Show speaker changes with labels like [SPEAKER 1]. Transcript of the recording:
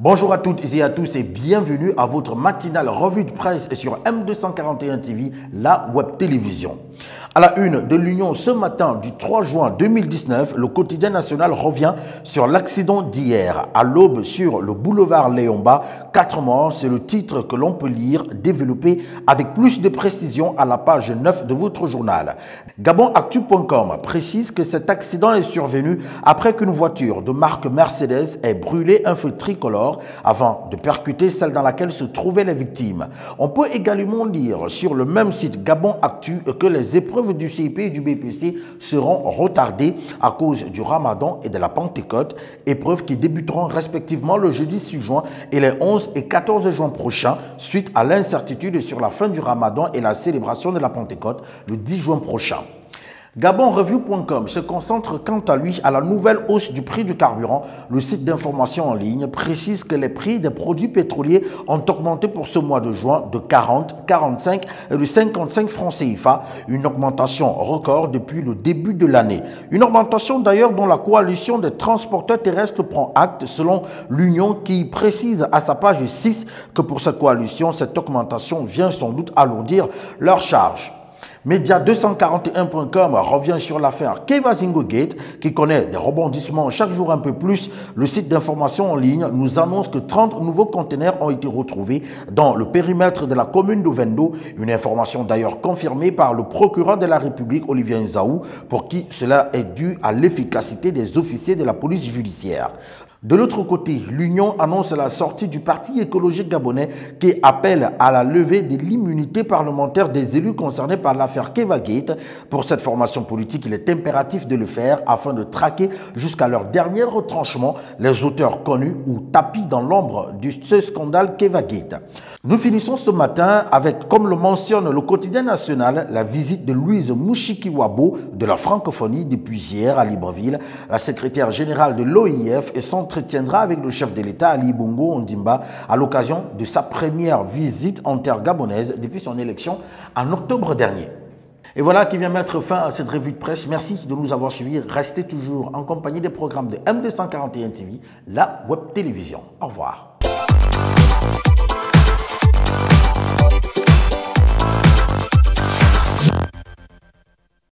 [SPEAKER 1] Bonjour à toutes et à tous et bienvenue à votre matinale revue de presse sur M241 TV, la web télévision. À la une de l'Union ce matin du 3 juin 2019, le quotidien national revient sur l'accident d'hier. À l'aube sur le boulevard Léomba, 4 morts, c'est le titre que l'on peut lire, développé avec plus de précision à la page 9 de votre journal. GabonActu.com précise que cet accident est survenu après qu'une voiture de marque Mercedes ait brûlé un feu tricolore avant de percuter celle dans laquelle se trouvaient les victimes. On peut également lire sur le même site Gabon Actu que les épreuves du CIP et du BPC seront retardées à cause du Ramadan et de la Pentecôte, épreuves qui débuteront respectivement le jeudi 6 juin et les 11 et 14 juin prochains, suite à l'incertitude sur la fin du Ramadan et la célébration de la Pentecôte le 10 juin prochain. GabonReview.com se concentre quant à lui à la nouvelle hausse du prix du carburant. Le site d'information en ligne précise que les prix des produits pétroliers ont augmenté pour ce mois de juin de 40, 45 et de 55 francs CFA, une augmentation record depuis le début de l'année. Une augmentation d'ailleurs dont la coalition des transporteurs terrestres prend acte selon l'Union qui précise à sa page 6 que pour cette coalition, cette augmentation vient sans doute alourdir leurs charges. Média241.com revient sur l'affaire Kevazingo Gate qui connaît des rebondissements chaque jour un peu plus. Le site d'information en ligne nous annonce que 30 nouveaux conteneurs ont été retrouvés dans le périmètre de la commune de Vendo. Une information d'ailleurs confirmée par le procureur de la République, Olivier Nzaou, pour qui cela est dû à l'efficacité des officiers de la police judiciaire. De l'autre côté, l'Union annonce la sortie du Parti écologique gabonais qui appelle à la levée de l'immunité parlementaire des élus concernés par l'affaire Kevagate. Pour cette formation politique, il est impératif de le faire afin de traquer jusqu'à leur dernier retranchement les auteurs connus ou tapis dans l'ombre de ce scandale Kevagate. Nous finissons ce matin avec, comme le mentionne le quotidien national, la visite de Louise Mushikiwabo de la francophonie depuis hier à Libreville. La secrétaire générale de l'OIF s'entretiendra avec le chef de l'État Ali Bongo Ondimba à l'occasion de sa première visite en terre gabonaise depuis son élection en octobre dernier. Et voilà qui vient mettre fin à cette revue de presse. Merci de nous avoir suivis. Restez toujours en compagnie des programmes de M241 TV, la web télévision. Au revoir.